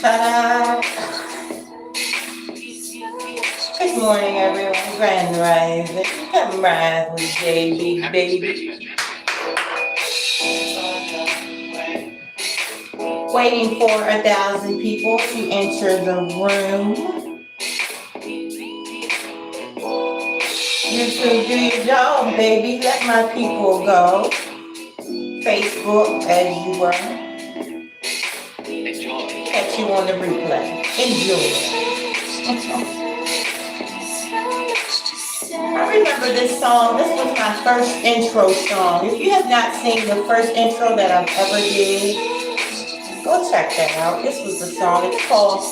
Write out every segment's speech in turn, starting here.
Ta-da! Good morning, everyone. Grand rising. Come rise with JB, baby. Waiting for 1,000 people to enter the room. YouTube, do your job, baby. Let my people go. Facebook, as you were. Catch you on the replay. Enjoy. I remember this song. This was my first intro song. If you have not seen the first intro that I've ever did, go check that out. This was the song. It's called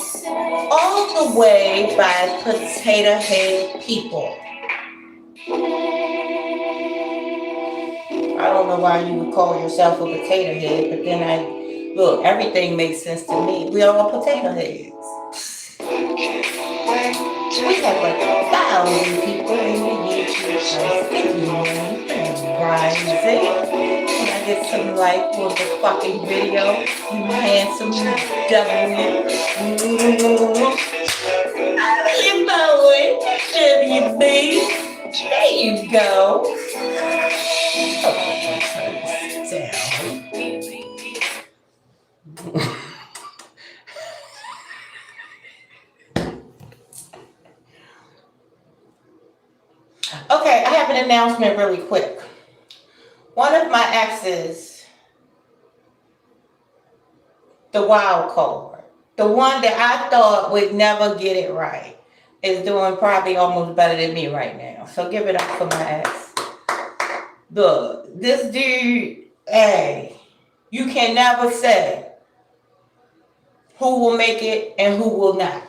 All the Way by Potato Head People. I don't know why you would call yourself a potato head, but then look, everything makes sense to me. We are all potato heads. We have like 1,000 people in the YouTube. Rising. Can I get some like for the fucking video? You handsome devil. How you going? WB. There you go. Okay, I have an announcement really quick. One of my exes, the wild card, the one that I thought would never get it right, is doing probably almost better than me right now. So give it up for my ex. Look, this dude, hey, you can never say who will make it and who will not.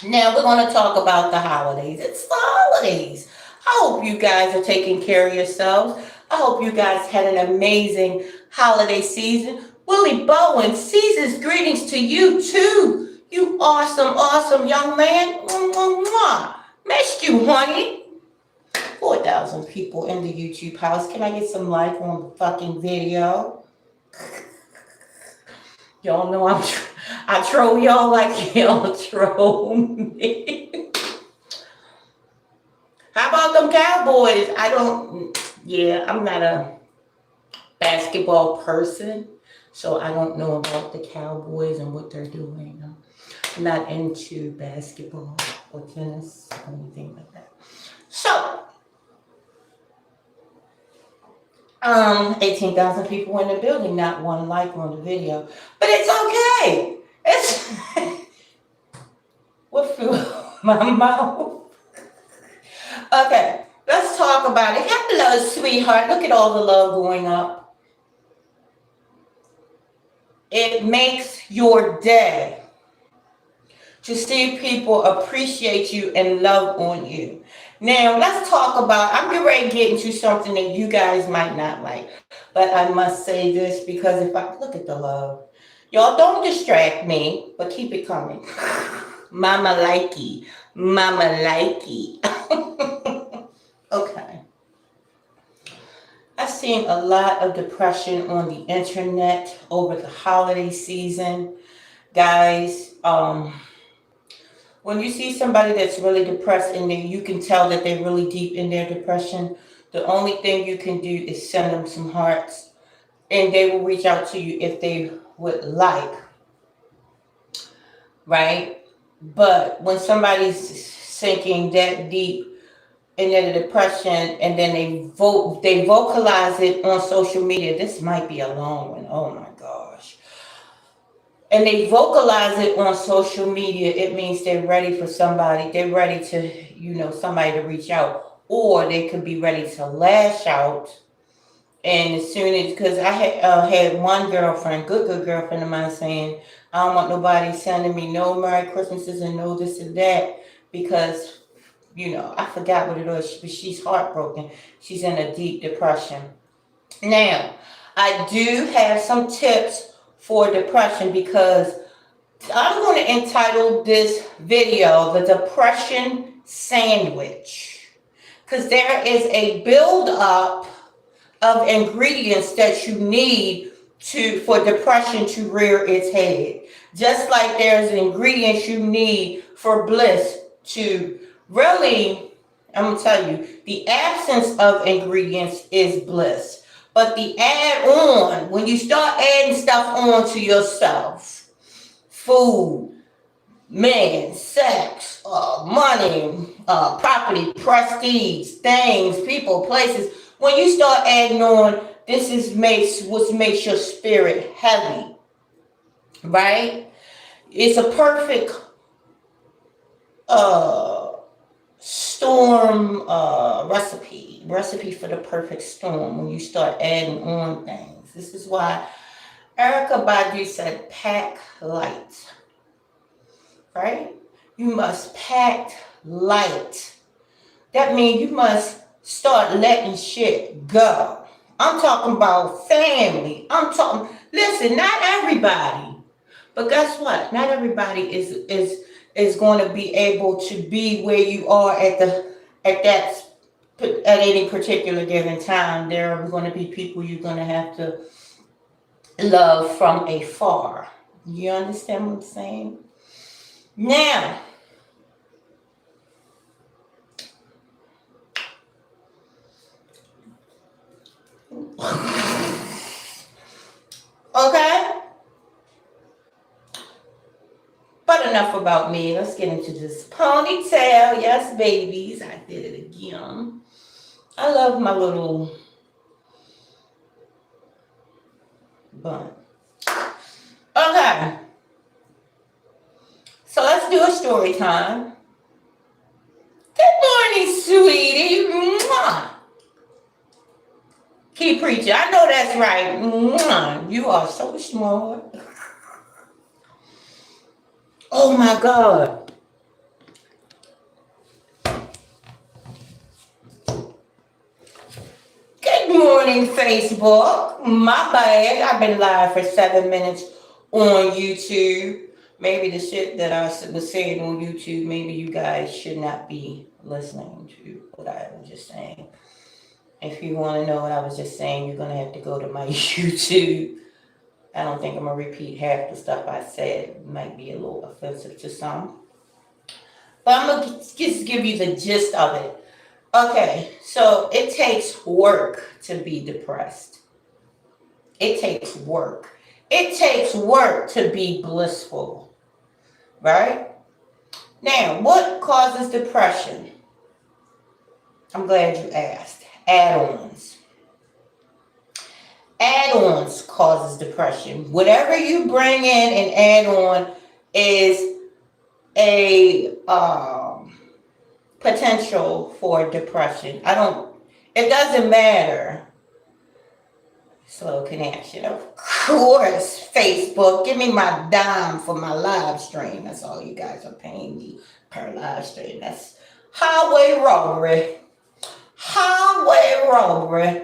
Now we're going to talk about the holidays. It's the holidays. I hope you guys are taking care of yourselves. I hope you guys had an amazing holiday season. Willie Bowen, season's greetings to you too. You awesome young man. Missed you, honey. 4,000 people in the YouTube house. Can I get some like on the fucking video? Y'all know I troll y'all like y'all troll me. How about them Cowboys? I'm not a basketball person, so I don't know about the Cowboys and what they're doing. I'm not into basketball or tennis or anything like that. So, 18,000 people in the building, not one like on the video. But it's okay. It's what flew my mouth? Okay, let's talk about it. Hello, sweetheart. Look at all the love going up. It makes your day to see people appreciate you and love on you. Now, let's talk about, I'm getting ready to get into something that you guys might not like. But I must say this because if I look at the love. Y'all don't distract me, but keep it coming. Mama likey. Mama likey. Okay. I've seen a lot of depression on the internet over the holiday season. Guys, when you see somebody that's really depressed and you can tell that they're really deep in their depression, the only thing you can do is send them some hearts and they will reach out to you if they would like. Right? But when somebody's sinking that deep in their depression and then they vocalize it on social media, this might be a long one. Oh my gosh. And they vocalize it on social media, it means they're ready for somebody. They're ready to, somebody to reach out. Or they could be ready to lash out. And as soon as, because I had one girlfriend, good girlfriend of mine saying, I don't want nobody sending me no Merry Christmases and no this and that. Because, I forgot what it was. But she's heartbroken. She's in a deep depression. Now, I do have some tips for depression because I'm going to entitle this video The Depression Sandwich. Because there is a build-up of ingredients that you need for depression to rear its head. Just like there's ingredients you need for bliss to really, I'm gonna tell you, the absence of ingredients is bliss. But the add on, when you start adding stuff on to yourself, food, men, sex, money, property, prestige, things, people, places. When you start adding on, this is what makes your spirit heavy, right? It's a perfect storm recipe for the perfect storm when you start adding on things. This is why Erica Badu said, "Pack light." Right? You must pack light. That means you must start letting shit go. I'm talking about family. Listen, not everybody. But guess what? Not everybody is going to be able to be where you are at any particular given time. There are going to be people you're going to have to love from afar. You understand what I'm saying? Now, okay, but enough about me. Let's get into this ponytail. Yes, babies, I did it again. I love my little bun. Okay, so let's do a story time. Good morning, sweetie. Mwah. Keep preaching. I know that's right. Mwah. You are so smart. Oh my God. Good morning, Facebook. My bad. I've been live for 7 minutes on YouTube. Maybe the shit that I was saying on YouTube, maybe you guys should not be listening to what I was just saying. If you want to know what I was just saying, you're going to have to go to my YouTube. I don't think I'm going to repeat half the stuff I said. It might be a little offensive to some. But I'm going to just give you the gist of it. Okay, so it takes work to be depressed. It takes work. It takes work to be blissful, right? Now, what causes depression? I'm glad you asked. Add-ons. Add-ons causes depression. Whatever you bring in and add on is a potential for depression. It doesn't matter. Slow connection, of course. Facebook, give me my dime for my live stream. That's all you guys are paying me per live stream. That's highway robbery. Highway robbery.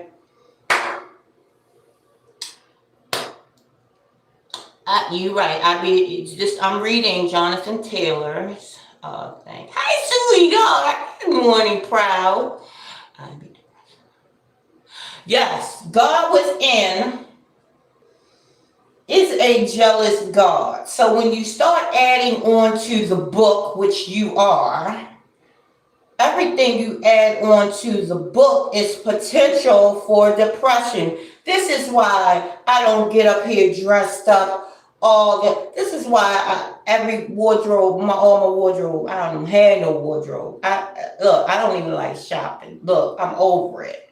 You right. I'm reading Jonathan Taylor's thing. Hi, sweetheart. Good morning, proud. Yes, God is a jealous God. So when you start adding on to the book, which you are, everything you add on to the book is potential for depression. This is why I don't get up here dressed up this is why every wardrobe, all my wardrobe, I don't have no wardrobe. I don't even like shopping. Look, I'm over it.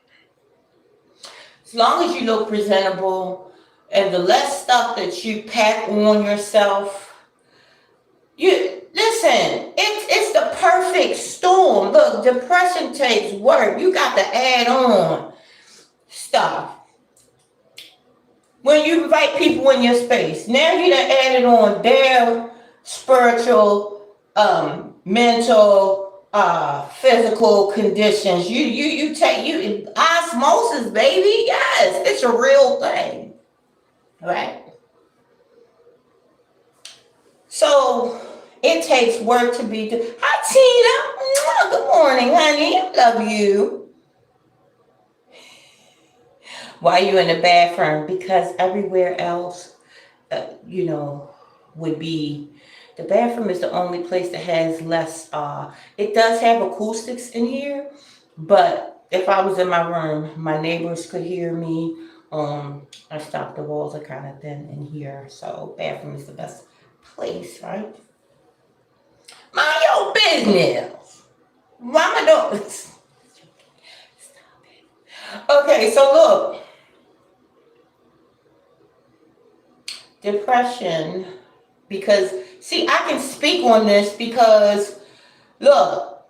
As long as you look presentable and the less stuff that you pack on yourself, listen, it's the perfect storm. Look, depression takes work. You got to add on stuff. When you invite people in your space, now you done added on their spiritual, mental, physical conditions. You take osmosis, baby. Yes, it's a real thing, right? So it takes work to be. Hi, Tina. Good morning, honey. I love you. Why you in the bathroom? Because everywhere else, you know, would be the bathroom is the only place that has less. It does have acoustics in here, but if I was in my room, my neighbors could hear me. I stopped the walls are kind of thin in here, so bathroom is the best place, right? Mind your business. Why am I doing? Okay, so look, depression. Because see, I can speak on this because look,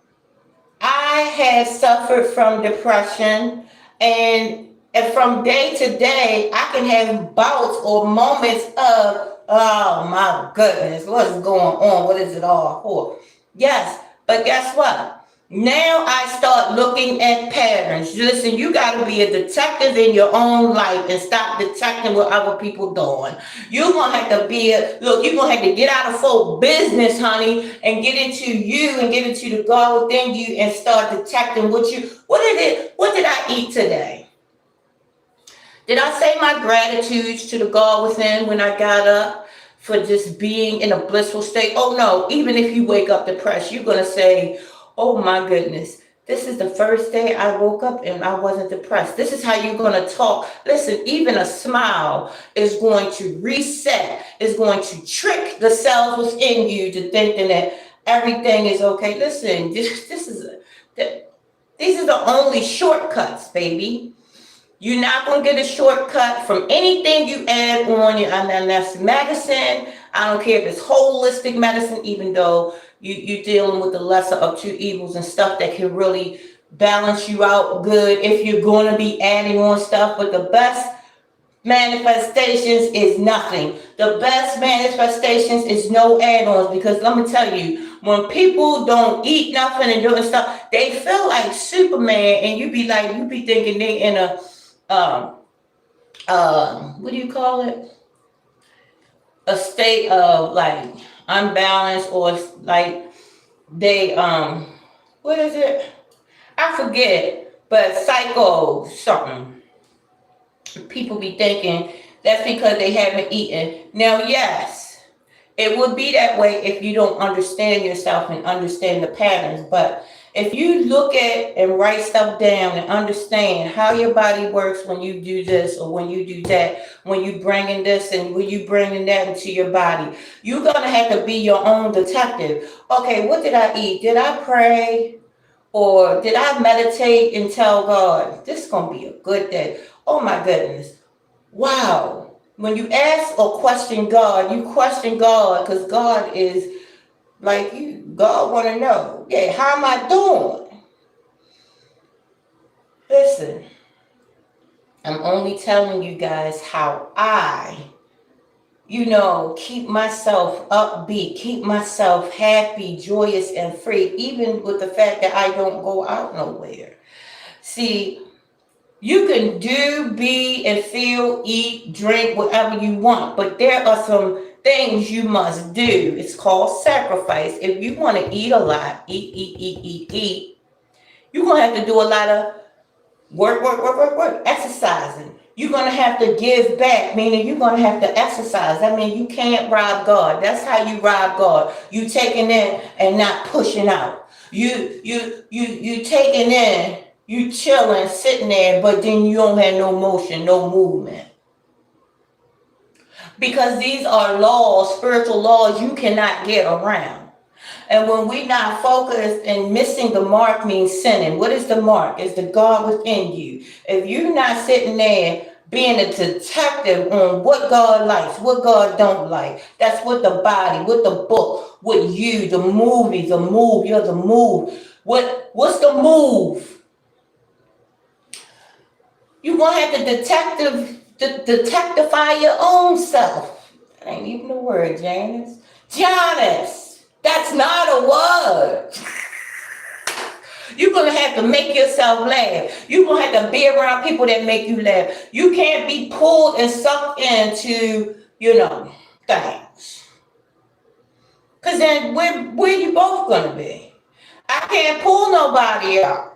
I have suffered from depression, and from day to day, I can have bouts or moments of, oh my goodness, what is going on? What is it all for? Yes, but guess what? Now I start looking at patterns. Listen, you got to be a detective in your own life and stop detecting what other people doing. You're gonna have to be a look. You're gonna have to get out of folk business, honey, and get into you and get into the God within you and start detecting what you. What is it? What did I eat today? Did I say my gratitudes to the God within when I got up for just being in a blissful state? Oh no, even if you wake up depressed, you're gonna say, oh my goodness. This is the first day I woke up and I wasn't depressed. This is how you're going to talk. Listen, even a smile is going to reset, is going to trick the cells within you to thinking that everything is okay. Listen, these are the only shortcuts, baby. You're not going to get a shortcut from anything you add on your and that's medicine. I don't care if it's holistic medicine, even though you're dealing with the lesser of two evils and stuff that can really balance you out good if you're going to be adding on stuff. But the best manifestations is nothing. The best manifestations is no add-ons, because let me tell you, when people don't eat nothing and doing stuff, they feel like Superman, and you be thinking they in a um, what do you call it? A state of like unbalanced, or like they what is it? I forget, but psycho something. People be thinking that's because they haven't eaten. Now, yes, it would be that way if you don't understand yourself and understand the patterns. But if you look at and write stuff down and understand how your body works when you do this or when you do that, when you bring in this and when you bring in that into your body, you're gonna have to be your own detective. Okay, what did I eat? Did I pray? Or did I meditate and tell God, this is gonna be a good day? Oh my goodness. Wow. When you ask or question God, you question God because God is like you. God want to know, yeah, how am I doing? Listen, I'm only telling you guys how keep myself upbeat, keep myself happy, joyous, and free, even with the fact that I don't go out nowhere. See, you can do, be, and feel, eat, drink, whatever you want, but there are some things you must do. It's called sacrifice. If you want to eat a lot, eat, you're going to have to do a lot of work, exercising. You're going to have to give back, meaning you're going to have to exercise. I mean, you can't rob God. That's how you rob God. You taking in and not pushing out. You taking in, you chilling, sitting there, but then you don't have no motion, no movement. Because these are laws, spiritual laws you cannot get around. And when we're not focused and missing the mark means sinning. What is the mark? It's the God within you. If you're not sitting there being a detective on what God likes, what God don't like, that's what the body, what the book, what you, the movie, the move, you're the move. What's the move? You're gonna have to detectify your own self. That ain't even a word, Janice. Janice, that's not a word. You're going to have to make yourself laugh. You're going to have to be around people that make you laugh. You can't be pulled and sucked into, things. Because then where you both going to be? I can't pull nobody out.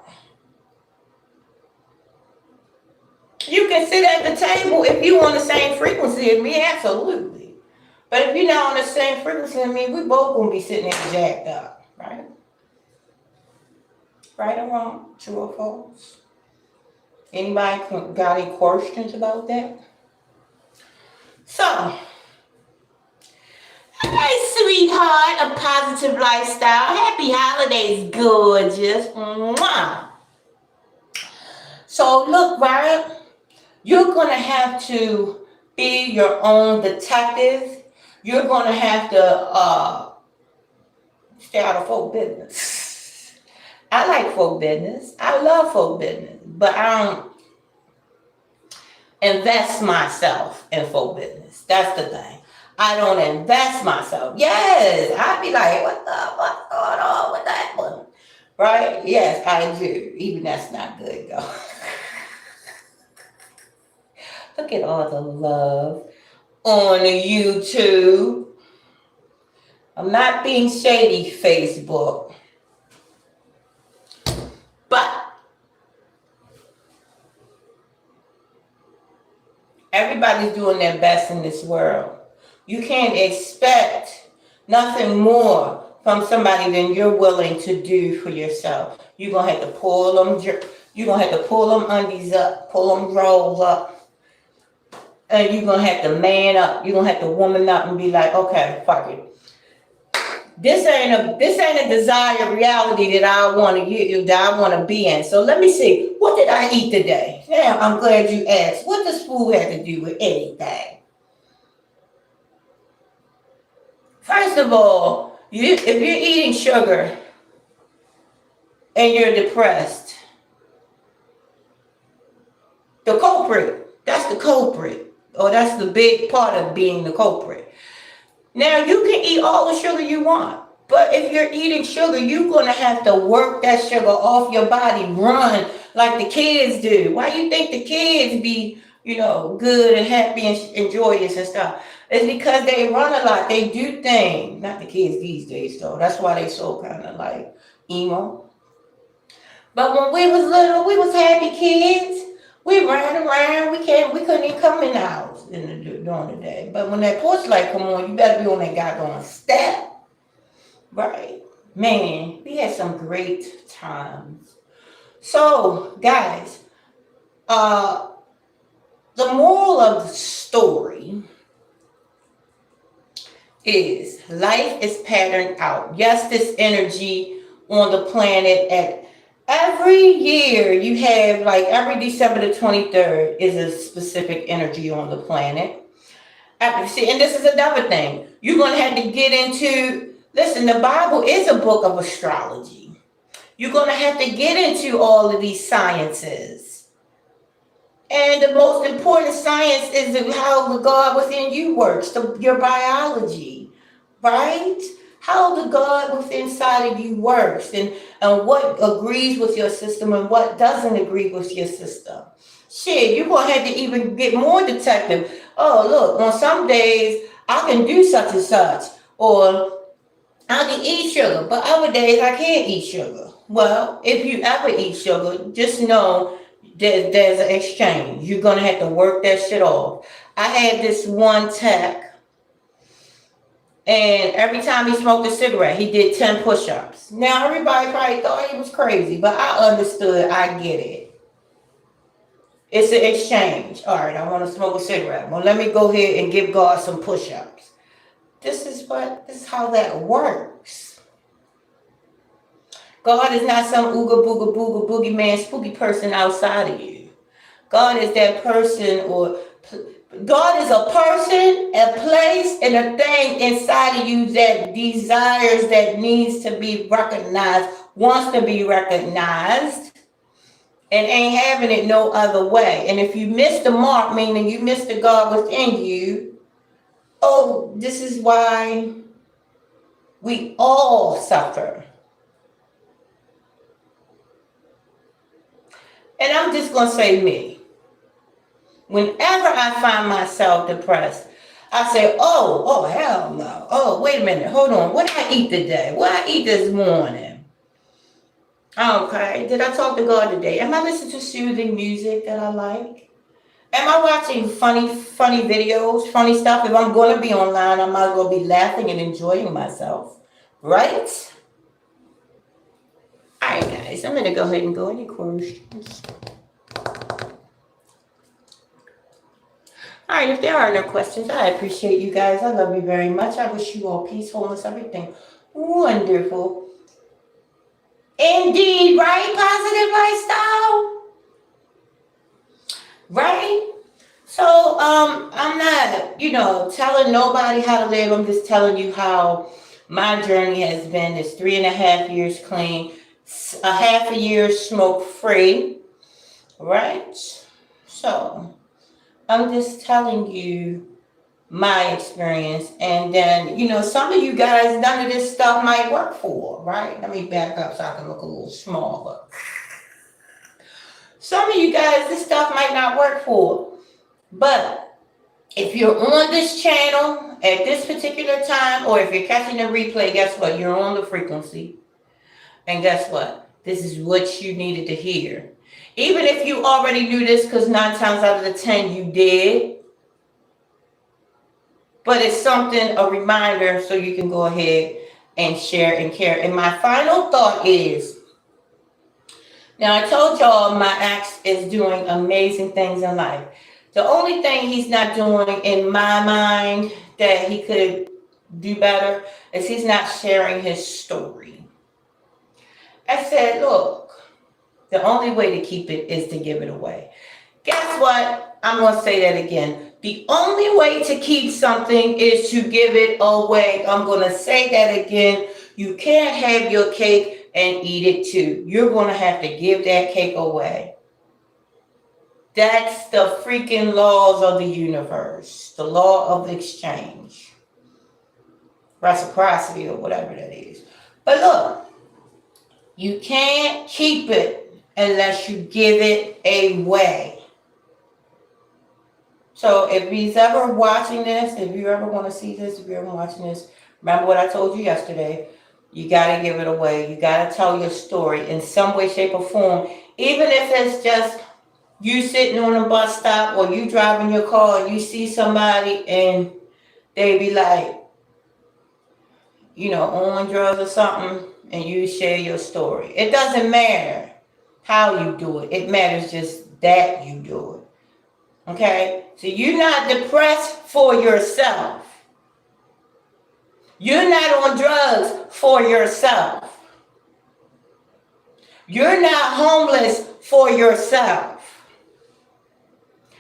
You can sit at the table if you on the same frequency as me, absolutely. But if you're not on the same frequency as me, we both gonna be sitting there jacked up, right? Right or wrong, true or false? Anybody got any questions about that? So, hey, sweetheart, a positive lifestyle. Happy holidays, gorgeous. Mwah. So, look, right? You're going to have to be your own detective. You're going to have to stay out of folk business. I like folk business. I love folk business. But I don't invest myself in folk business. That's the thing. I don't invest myself. Yes, I'd be like, what's going on with that one? Right? Yes, I do. Even that's not good, though. Look at all the love on YouTube. I'm not being shady, Facebook. But everybody's doing their best in this world. You can't expect nothing more from somebody than you're willing to do for yourself. You're gonna have to pull them. You're gonna have to pull them undies up, pull them drawers up, and you're gonna have to man up. You're gonna have to woman up and be like, okay, fuck it. This ain't a desired reality that I want to be in. So let me see. What did I eat today? Now I'm glad you asked. What does food have to do with anything? First of all, if you're eating sugar and you're depressed, the culprit, that's the culprit, or that's the big part of being the culprit. Now, you can eat all the sugar you want, but if you're eating sugar, you're going to have to work that sugar off your body, run like the kids do. Why do you think the kids be, good and happy and joyous and stuff? It's because they run a lot. They do things. Not the kids these days, though. That's why they so kind of like emo. But when we was little, we was happy kids. We ran around. We couldn't even come in the house during the day. But when that porch light come on, you better be on that goddamn step. Right. Man, we had some great times. So, guys, the moral of the story is life is patterned out. Yes, this energy on the planet at every year you have, like every December the 23rd is a specific energy on the planet. See, and this is another thing. You're going to have to get into, listen, the Bible is a book of astrology. You're going to have to get into all of these sciences. And the most important science is how the God within you works, your biology, right? How the God within inside of you works and what agrees with your system and what doesn't agree with your system. Shit, you're going to have to even get more detective. Oh, look, on some days I can do such and such, or I can eat sugar, but other days I can't eat sugar. Well, if you ever eat sugar, just know there's an exchange. You're going to have to work that shit off. I had this one tech, and every time he smoked a cigarette, he did 10 push-ups. Now, everybody probably thought he was crazy, but I understood. I get it. It's an exchange. All right, I want to smoke a cigarette. Well, let me go ahead and give God some push-ups. This is how that works. God is not some ooga booga booga boogie man spooky person outside of you. God is that person, or God is a person, a place, and a thing inside of you that desires, that needs to be recognized, wants to be recognized, and ain't having it no other way. And if you miss the mark, meaning you miss the God within you, this is why we all suffer. And I'm just going to say me. Whenever I find myself depressed, I say, oh, hell no. Oh, wait a minute. Hold on. What did I eat today? What did I eat this morning? Okay. Did I talk to God today? Am I listening to soothing music that I like? Am I watching funny videos, funny stuff? If I'm going to be online, I might as well be laughing and enjoying myself, right? All right, guys, I'm going to go ahead and go any questions. All right, if there are no questions, I appreciate you guys. I love you very much. I wish you all peace, wholeness, everything wonderful. Indeed, right? Positive lifestyle, right? So, I'm not, telling nobody how to live. I'm just telling you how my journey has been. It's 3.5 years clean, a half a year smoke free, right? So, I'm just telling you my experience. And then, some of you guys, none of this stuff might work for, right? Let me back up so I can look a little smaller. Some of you guys, this stuff might not work for. But if you're on this channel at this particular time, or if you're catching a replay, guess what? You're on the frequency. And guess what? This is what you needed to hear. Even if you already knew this, because 9 times out of the 10 you did. But it's something, a reminder, so you can go ahead and share and care. And my final thought is, now I told y'all my ex is doing amazing things in life. The only thing he's not doing in my mind that he could do better is he's not sharing his story. I said, look, the only way to keep it is to give it away. Guess what? I'm going to say that again. The only way to keep something is to give it away. I'm going to say that again. You can't have your cake and eat it too. You're going to have to give that cake away. That's the freaking laws of the universe. The law of exchange. Reciprocity or whatever that is. But look, you can't keep it unless you give it away. So if he's ever watching this, if you ever want to see this, if you're ever watching this, remember what I told you yesterday. You got to give it away. You got to tell your story in some way, shape, or form. Even if it's just you sitting on a bus stop or you driving your car and you see somebody and they be like, on drugs or something, and you share your story. It doesn't matter how you do it. It matters just that you do it. Okay? So you're not depressed for yourself. You're not on drugs for yourself. You're not homeless for yourself.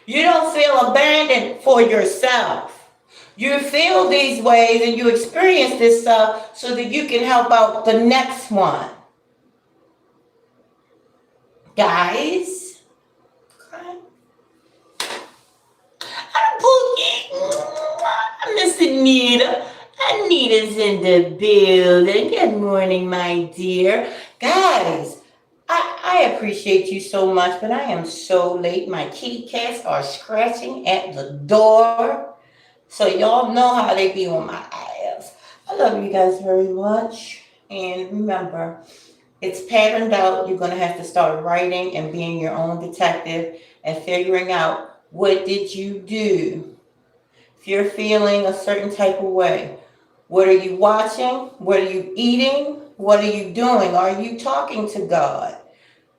You don't feel abandoned for yourself. You feel these ways and you experience this stuff so that you can help out the next one. Guys. Okay. Miss Anita. Anita's in the building. Good morning, my dear. Guys, I appreciate you so much, but I am so late. My kitty cats are scratching at the door. So y'all know how they be on my ass. I love you guys very much. And remember, it's patterned out. You're going to have to start writing and being your own detective and figuring out what did you do. If you're feeling a certain type of way, what are you watching? What are you eating? What are you doing? Are you talking to God?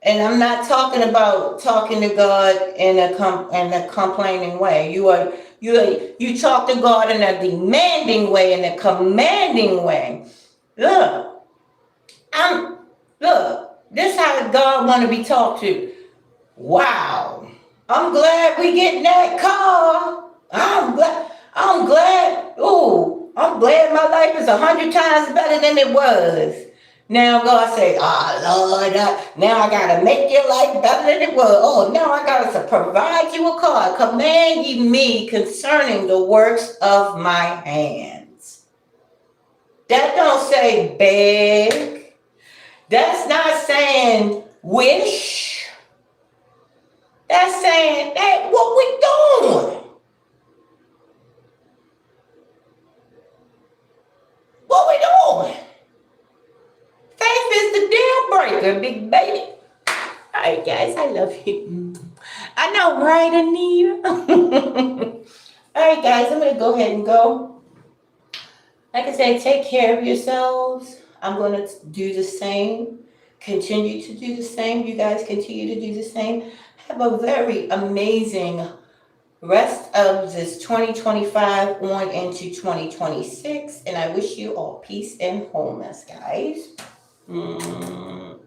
And I'm not talking about talking to God in a complaining way. You talk to God in a demanding way, in a commanding way. Look, this is how God want to be talked to. Wow, I'm glad we getting that car. I'm glad. Ooh, I'm glad my life is 100 times better than it was. Now God say, Lord, now I got to make your life better than it was. Oh, now I got to provide you a car. Command ye me concerning the works of my hands. That don't say beg. That's not saying wish. That's saying that what we doing. What we doing? Faith is the deal breaker, big baby. All right, guys, I love you. I I know, right, Anita? All right, guys, I'm going to go ahead and go. Like I said, take care of yourselves. I'm going to do the same. Continue to do the same. You guys continue to do the same. Have a very amazing rest of this 2025 on into 2026. And I wish you all peace and wholeness, guys. Mm.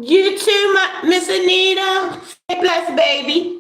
You too, Miss Anita. Stay blessed, baby.